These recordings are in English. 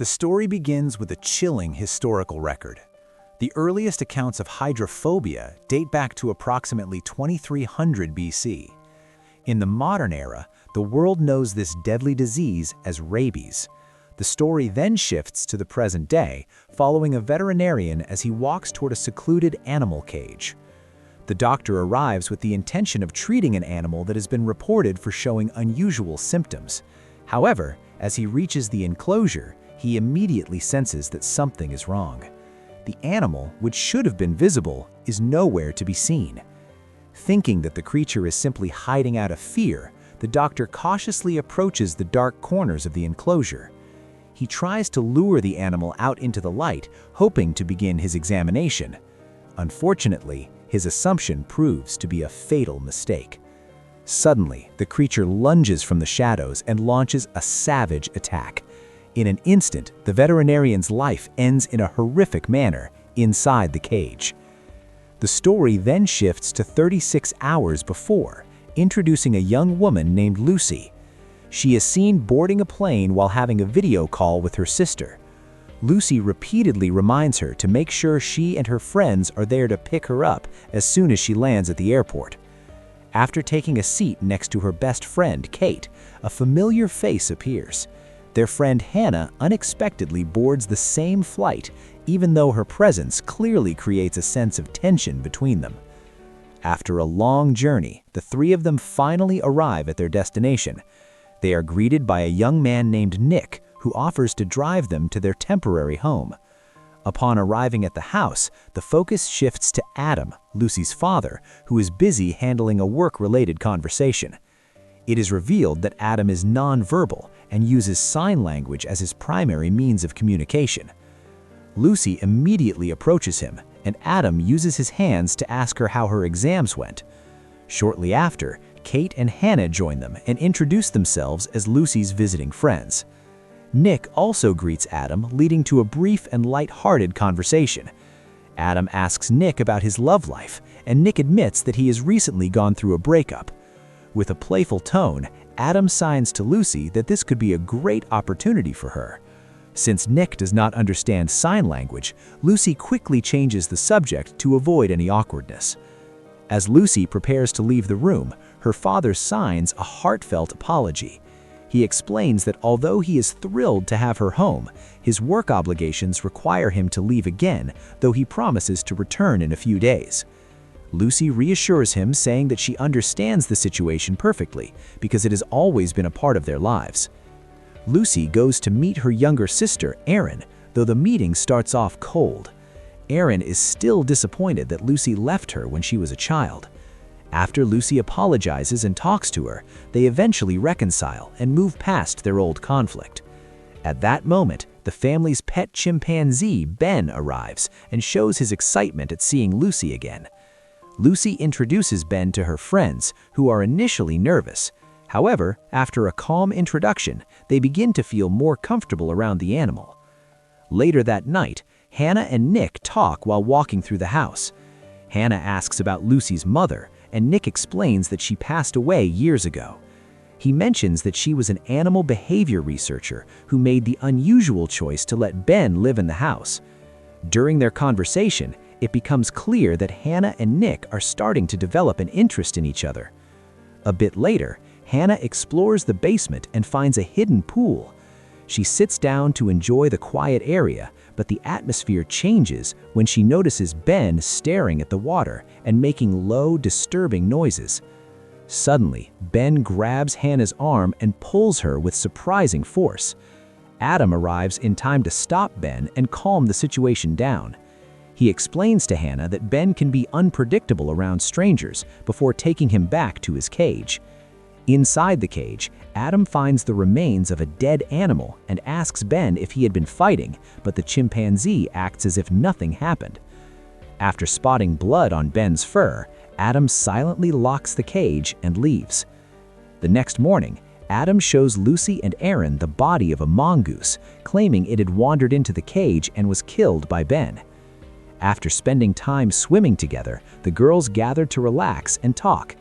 The story begins with a chilling historical record. The earliest accounts of hydrophobia date back to approximately 2300 BC. In the modern era, the world knows this deadly disease as rabies. The story then shifts to the present day, following a veterinarian as he walks toward a secluded animal cage. The doctor arrives with the intention of treating an animal that has been reported for showing unusual symptoms. However, as he reaches the enclosure, he immediately senses that something is wrong. The animal, which should have been visible, is nowhere to be seen. Thinking that the creature is simply hiding out of fear, the doctor cautiously approaches the dark corners of the enclosure. He tries to lure the animal out into the light, hoping to begin his examination. Unfortunately, his assumption proves to be a fatal mistake. Suddenly, the creature lunges from the shadows and launches a savage attack. In an instant, the veterinarian's life ends in a horrific manner inside the cage. The story then shifts to 36 hours before, introducing a young woman named Lucy. She is seen boarding a plane while having a video call with her sister. Lucy repeatedly reminds her to make sure she and her friends are there to pick her up as soon as she lands at the airport. After taking a seat next to her best friend, Kate, a familiar face appears. Their friend Hannah unexpectedly boards the same flight, even though her presence clearly creates a sense of tension between them. After a long journey, the three of them finally arrive at their destination. They are greeted by a young man named Nick, who offers to drive them to their temporary home. Upon arriving at the house, the focus shifts to Adam, Lucy's father, who is busy handling a work-related conversation. It is revealed that Adam is nonverbal and uses sign language as his primary means of communication. Lucy immediately approaches him, and Adam uses his hands to ask her how her exams went. Shortly after, Kate and Hannah join them and introduce themselves as Lucy's visiting friends. Nick also greets Adam, leading to a brief and light-hearted conversation. Adam asks Nick about his love life, and Nick admits that he has recently gone through a breakup. With a playful tone, Adam signs to Lucy that this could be a great opportunity for her. Since Nick does not understand sign language, Lucy quickly changes the subject to avoid any awkwardness. As Lucy prepares to leave the room, her father signs a heartfelt apology. He explains that although he is thrilled to have her home, his work obligations require him to leave again, though he promises to return in a few days. Lucy reassures him, saying that she understands the situation perfectly because it has always been a part of their lives. Lucy goes to meet her younger sister, Erin, though the meeting starts off cold. Erin is still disappointed that Lucy left her when she was a child. After Lucy apologizes and talks to her, they eventually reconcile and move past their old conflict. At that moment, the family's pet chimpanzee, Ben, arrives and shows his excitement at seeing Lucy again. Lucy introduces Ben to her friends, who are initially nervous. However, after a calm introduction, they begin to feel more comfortable around the animal. Later that night, Hannah and Nick talk while walking through the house. Hannah asks about Lucy's mother, and Nick explains that she passed away years ago. He mentions that she was an animal behavior researcher who made the unusual choice to let Ben live in the house. During their conversation, it becomes clear that Hannah and Nick are starting to develop an interest in each other. A bit later, Hannah explores the basement and finds a hidden pool. She sits down to enjoy the quiet area, but the atmosphere changes when she notices Ben staring at the water and making low, disturbing noises. Suddenly, Ben grabs Hannah's arm and pulls her with surprising force. Adam arrives in time to stop Ben and calm the situation down. He explains to Hannah that Ben can be unpredictable around strangers before taking him back to his cage. Inside the cage, Adam finds the remains of a dead animal and asks Ben if he had been fighting, but the chimpanzee acts as if nothing happened. After spotting blood on Ben's fur, Adam silently locks the cage and leaves. The next morning, Adam shows Lucy and Erin the body of a mongoose, claiming it had wandered into the cage and was killed by Ben. After spending time swimming together, the girls gathered to relax and talk.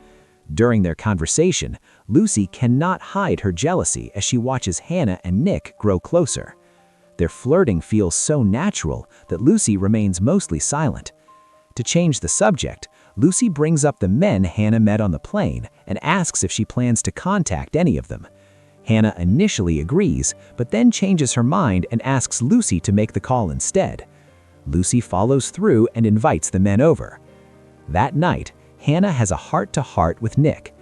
During their conversation, Lucy cannot hide her jealousy as she watches Hannah and Nick grow closer. Their flirting feels so natural that Lucy remains mostly silent. To change the subject, Lucy brings up the men Hannah met on the plane and asks if she plans to contact any of them. Hannah initially agrees, but then changes her mind and asks Lucy to make the call instead. Lucy follows through and invites the men over. That night, Hannah has a heart-to-heart with Nick.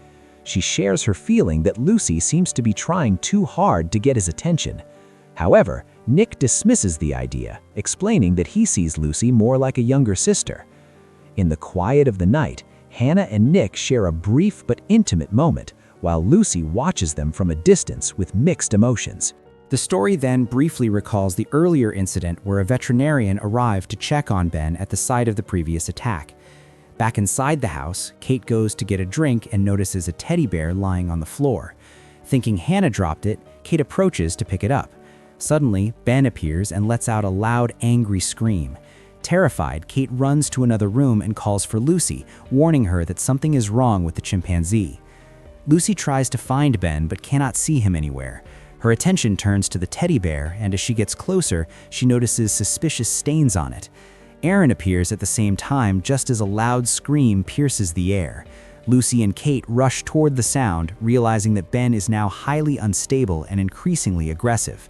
She shares her feeling that Lucy seems to be trying too hard to get his attention. However, Nick dismisses the idea, explaining that he sees Lucy more like a younger sister. In the quiet of the night, Hannah and Nick share a brief but intimate moment, while Lucy watches them from a distance with mixed emotions. The story then briefly recalls the earlier incident where a veterinarian arrived to check on Ben at the site of the previous attack. Back inside the house, Kate goes to get a drink and notices a teddy bear lying on the floor. Thinking Hannah dropped it, Kate approaches to pick it up. Suddenly, Ben appears and lets out a loud, angry scream. Terrified, Kate runs to another room and calls for Lucy, warning her that something is wrong with the chimpanzee. Lucy tries to find Ben but cannot see him anywhere. Her attention turns to the teddy bear, and as she gets closer, she notices suspicious stains on it. Aaron appears at the same time just as a loud scream pierces the air. Lucy and Kate rush toward the sound, realizing that Ben is now highly unstable and increasingly aggressive.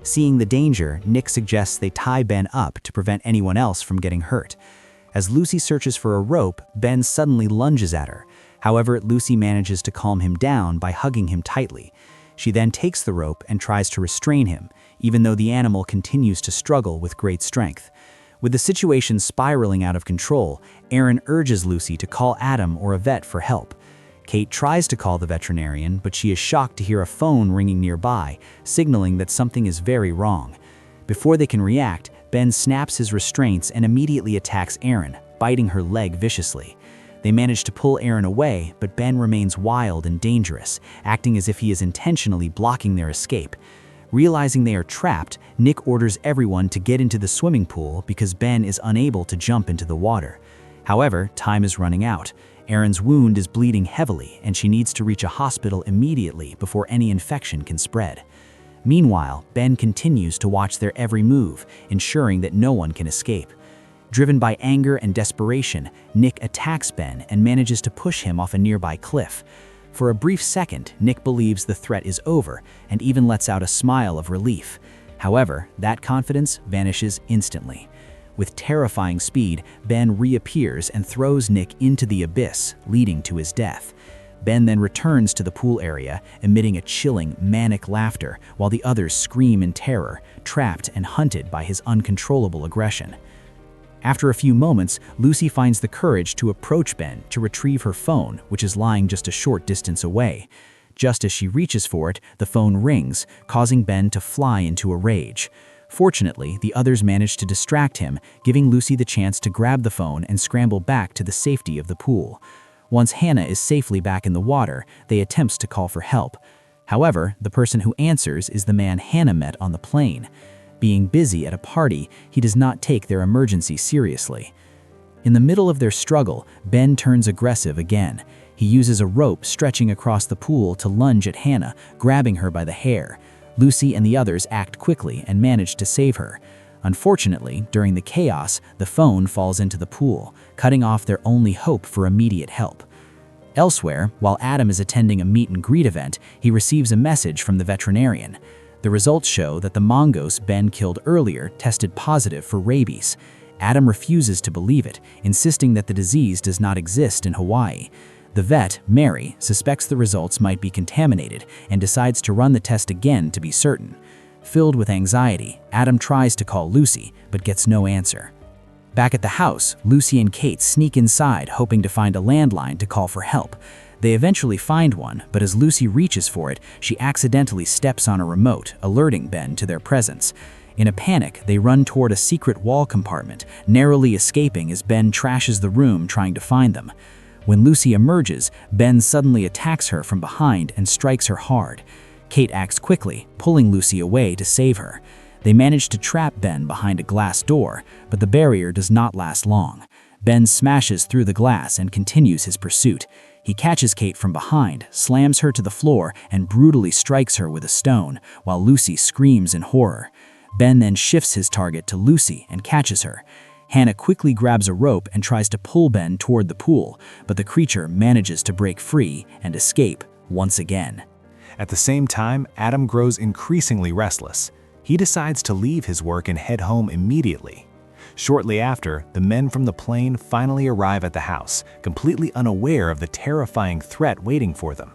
Seeing the danger, Nick suggests they tie Ben up to prevent anyone else from getting hurt. As Lucy searches for a rope, Ben suddenly lunges at her. However, Lucy manages to calm him down by hugging him tightly. She then takes the rope and tries to restrain him, even though the animal continues to struggle with great strength. With the situation spiraling out of control, Aaron urges Lucy to call Adam or a vet for help. Kate tries to call the veterinarian, but she is shocked to hear a phone ringing nearby, signaling that something is very wrong. Before they can react, Ben snaps his restraints and immediately attacks Aaron, biting her leg viciously. They manage to pull Aaron away, but Ben remains wild and dangerous, acting as if he is intentionally blocking their escape. Realizing they are trapped, Nick orders everyone to get into the swimming pool because Ben is unable to jump into the water. However, time is running out. Aaron's wound is bleeding heavily, and she needs to reach a hospital immediately before any infection can spread. Meanwhile, Ben continues to watch their every move, ensuring that no one can escape. Driven by anger and desperation, Nick attacks Ben and manages to push him off a nearby cliff. For a brief second, Nick believes the threat is over and even lets out a smile of relief. However, that confidence vanishes instantly. With terrifying speed, Ben reappears and throws Nick into the abyss, leading to his death. Ben then returns to the pool area, emitting a chilling, manic laughter, while the others scream in terror, trapped and hunted by his uncontrollable aggression. After a few moments, Lucy finds the courage to approach Ben to retrieve her phone, which is lying just a short distance away. Just as she reaches for it, the phone rings, causing Ben to fly into a rage. Fortunately, the others manage to distract him, giving Lucy the chance to grab the phone and scramble back to the safety of the pool. Once Hannah is safely back in the water, they attempt to call for help. However, the person who answers is the man Hannah met on the plane. Being busy at a party, he does not take their emergency seriously. In the middle of their struggle, Ben turns aggressive again. He uses a rope stretching across the pool to lunge at Hannah, grabbing her by the hair. Lucy and the others act quickly and manage to save her. Unfortunately, during the chaos, the phone falls into the pool, cutting off their only hope for immediate help. Elsewhere, while Adam is attending a meet and greet event, he receives a message from the veterinarian. The results show that the mongoose Ben killed earlier tested positive for rabies. Adam refuses to believe it, insisting that the disease does not exist in Hawaii. The vet, Mary, suspects the results might be contaminated and decides to run the test again to be certain. Filled with anxiety, Adam tries to call Lucy, but gets no answer. Back at the house, Lucy and Kate sneak inside, hoping to find a landline to call for help. They eventually find one, but as Lucy reaches for it, she accidentally steps on a remote, alerting Ben to their presence. In a panic, they run toward a secret wall compartment, narrowly escaping as Ben trashes the room trying to find them. When Lucy emerges, Ben suddenly attacks her from behind and strikes her hard. Kate acts quickly, pulling Lucy away to save her. They manage to trap Ben behind a glass door, but the barrier does not last long. Ben smashes through the glass and continues his pursuit. He catches Kate from behind, slams her to the floor, and brutally strikes her with a stone, while Lucy screams in horror. Ben then shifts his target to Lucy and catches her. Hannah quickly grabs a rope and tries to pull Ben toward the pool, but the creature manages to break free and escape once again. At the same time, Adam grows increasingly restless. He decides to leave his work and head home immediately. Shortly after, the men from the plane finally arrive at the house, completely unaware of the terrifying threat waiting for them.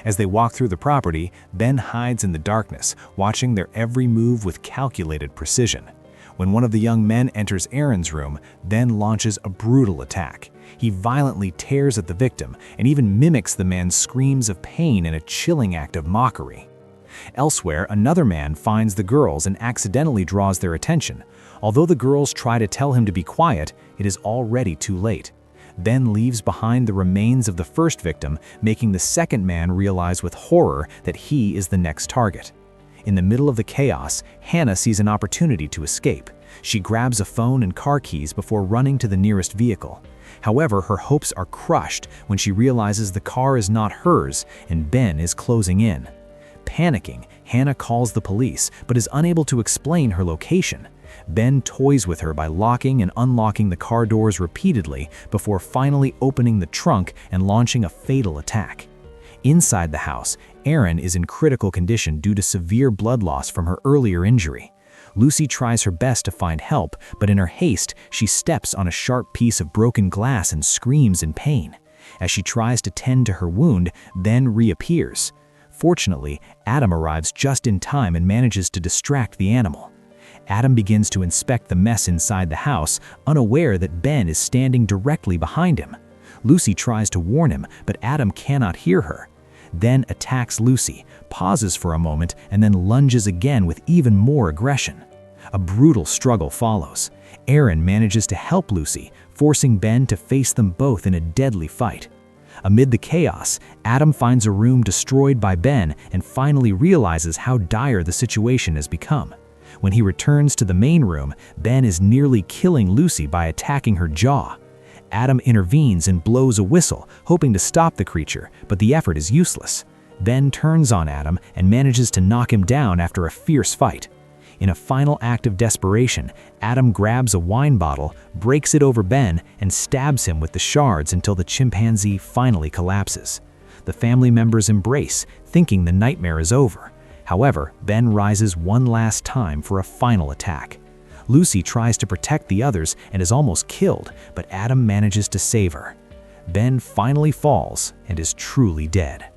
As they walk through the property, Ben hides in the darkness, watching their every move with calculated precision. When one of the young men enters Aaron's room, Ben launches a brutal attack. He violently tears at the victim and even mimics the man's screams of pain in a chilling act of mockery. Elsewhere, another man finds the girls and accidentally draws their attention. Although the girls try to tell him to be quiet, it is already too late. Ben leaves behind the remains of the first victim, making the second man realize with horror that he is the next target. In the middle of the chaos, Hannah sees an opportunity to escape. She grabs a phone and car keys before running to the nearest vehicle. However, her hopes are crushed when she realizes the car is not hers and Ben is closing in. Panicking, Hannah calls the police but is unable to explain her location. Ben toys with her by locking and unlocking the car doors repeatedly before finally opening the trunk and launching a fatal attack. Inside the house, Erin is in critical condition due to severe blood loss from her earlier injury. Lucy tries her best to find help, but in her haste, she steps on a sharp piece of broken glass and screams in pain. As she tries to tend to her wound, Ben reappears. Fortunately, Adam arrives just in time and manages to distract the animal. Adam begins to inspect the mess inside the house, unaware that Ben is standing directly behind him. Lucy tries to warn him, but Adam cannot hear her. Then attacks Lucy, pauses for a moment, and then lunges again with even more aggression. A brutal struggle follows. Erin manages to help Lucy, forcing Ben to face them both in a deadly fight. Amid the chaos, Adam finds a room destroyed by Ben and finally realizes how dire the situation has become. When he returns to the main room, Ben is nearly killing Lucy by attacking her jaw. Adam intervenes and blows a whistle, hoping to stop the creature, but the effort is useless. Ben turns on Adam and manages to knock him down after a fierce fight. In a final act of desperation, Adam grabs a wine bottle, breaks it over Ben, and stabs him with the shards until the chimpanzee finally collapses. The family members embrace, thinking the nightmare is over. However, Ben rises one last time for a final attack. Lucy tries to protect the others and is almost killed, but Adam manages to save her. Ben finally falls and is truly dead.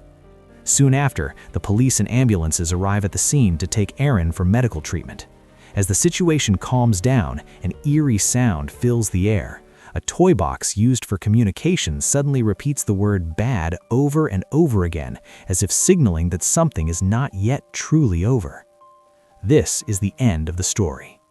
Soon after, the police and ambulances arrive at the scene to take Erin for medical treatment. As the situation calms down, an eerie sound fills the air. A toy box used for communication suddenly repeats the word "bad" over and over again, as if signaling that something is not yet truly over. This is the end of the story.